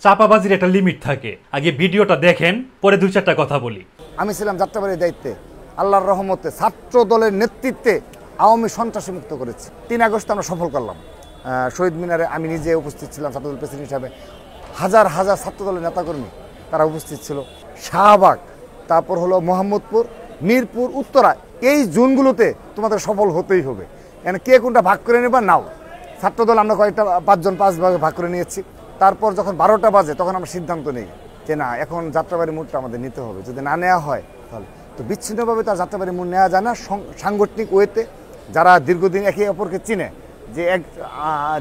চাপাবাজির একটা লিমিট থাকে। আগে ভিডিওটা দেখেন, পরে দুই চারটা কথা বলি। আমি ছিলাম যাত্রাবাড়ির দায়িত্বে, আল্লাহর রহমতে ছাত্র দলের নেতৃত্বে আওয়ামী সন্ত্রাসী মুক্ত করেছি। 3 আগস্ট আমরা সফল করলাম। শহীদ মিনারে আমি নিজে উপস্থিত ছিলাম ছাত্রদল প্রেসিডেন্ট হিসাবে। হাজার হাজার ছাত্রদলের নেতাকর্মী তারা উপস্থিত ছিল। শাহবাগ, তারপর হলো মোহাম্মদপুর, মিরপুর, উত্তরা, এই জোনগুলোতে তোমাদের সফল হতেই হবে। এখানে কে কোনটা ভাগ করে নেবা নাও। ছাত্রদল আমরা কয়েকটা 5 জন 5 ভাগে ভাগ করে নিয়েছি। তারপর যখন 12টা বাজে তখন আমরা সিদ্ধান্ত নিই যে না, এখন যাত্রাবাড়ির মোড়টা আমাদের নিতে হবে। যদি না নেওয়া হয় তাহলে তো বিচ্ছিন্নভাবে তার যাত্রাবাড়ির মোড় নেওয়া যায় না। সাংগঠনিক ওয়েতে যারা দীর্ঘদিন একে অপরকে চিনে, যে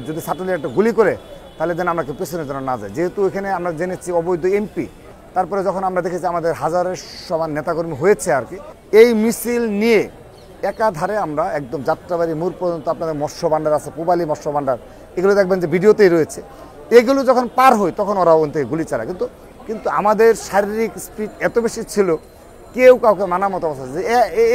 যদি ছাত্রলীগ একটা গুলি করে তাহলে যেন আমরা কেউ পেছনের জন্য না যায়। যেহেতু এখানে আমরা জেনেছি অবৈধ এমপি, তারপরে যখন আমরা দেখেছি আমাদের হাজারের সমান নেতাকর্মী হয়েছে আর কি, এই মিছিল নিয়ে একাধারে আমরা একদম যাত্রাবাড়ি মোড় পর্যন্ত, আপনাদের মৎস্য ভাণ্ডার আছে, পূবালী মৎস্য ভাণ্ডার, এগুলো দেখবেন যে ভিডিওতেই রয়েছে। এগুলো যখন পার হয় তখন ওরা ওখান থেকে গুলি চালায়। কিন্তু আমাদের শারীরিক স্পিড এত বেশি ছিল, কেউ কাউকে মানা মতো অবস্থা যে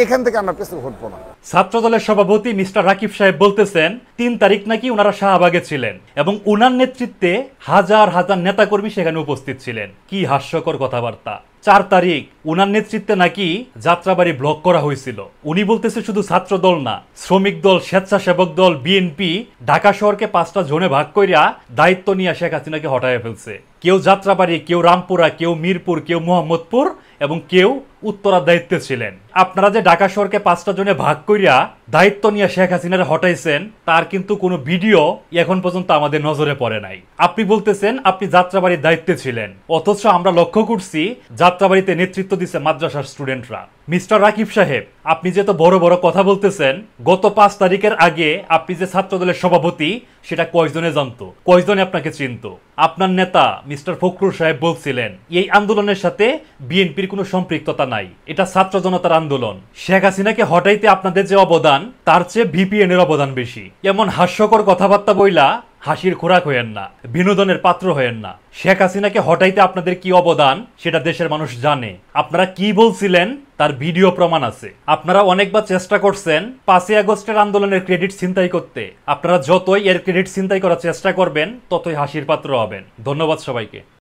এখান থেকে আমরা পেছনে ঘটবো না। ছাত্র দলের সভাপতি মিস্টার রাকিব সাহেব বলতেছেন 3 তারিখ নাকি ওনারা শাহবাগে ছিলেন এবং উনার নেতৃত্বে হাজার হাজার নেতাকর্মী সেখানে উপস্থিত ছিলেন। কি হাস্যকর কথাবার্তা। 4 তারিখ উনার নেতৃত্বে নাকি যাত্রাবাড়ি ব্লক করা হয়েছিল। উনি বলতেছে শুধু ছাত্র দল না, শ্রমিক দল, স্বেচ্ছাসেবক দল, বিএনপি ঢাকা শহরকে 5টা জোনে ভাগ করিয়া দায়িত্ব নিয়ে শেখ হাসিনাকে হটাইয়া ফেলছে। কেউ যাত্রাবাড়ি, কেউ রামপুরা, কেউ মিরপুর, কেউ মোহাম্মদপুর এবং কেউ উত্তরার দায়িত্বে ছিলেন। আপনারা যে ঢাকা শহরকে 5টা জনে ভাগ করিয়া দায়িত্ব নিয়ে শেখ হাসিনার হটাইছেন, তার কিন্তু কোনো ভিডিও এখন পর্যন্ত আমাদের নজরে পড়ে নাই। আপনি বলতেছেন আপনি যাত্রাবাড়ির দায়িত্বে ছিলেন, অথচ আমরা লক্ষ্য করছি যাত্রাবাড়িতে নেতৃত্ব দিচ্ছে মাদ্রাসার স্টুডেন্টরা। মিস্টার রাকিব সাহেব, আপনি যে তো বড় বড় কথা বলতেছেন, গত 5 তারিখের আগে আপনি যে ছাত্র দলের সভাপতি সেটা কয়জনে জানতো, কয়জনে আপনাকে চিনতো? আপনার নেতা মিস্টার ফখরুল সাহেব বলছিলেন এই আন্দোলনের সাথে বিএনপির কোনো সম্পৃক্ততা নাই, এটা ছাত্র জনতার আন্দোলন। শেখ হাসিনাকে হটাইতে আপনাদের যে অবদান, তার চেয়ে ভিপিএন এর অবদান বেশি। এমন হাস্যকর কথাবার্তা বইলা হাসির খোরাক হয়েন না, বিনোদনের পাত্র হয়েন না। শেখ হাসিনাকে হটাইতে আপনাদের কি অবদান সেটা দেশের মানুষ জানে। আপনারা কি বলছিলেন তার ভিডিও প্রমাণ আছে। আপনারা অনেকবার চেষ্টা করছেন 5ই আগস্টের আন্দোলনের ক্রেডিট ছিনতাই করতে। আপনারা যতই এর ক্রেডিট ছিনতাই করার চেষ্টা করবেন ততই হাসির পাত্র হবেন। ধন্যবাদ সবাইকে।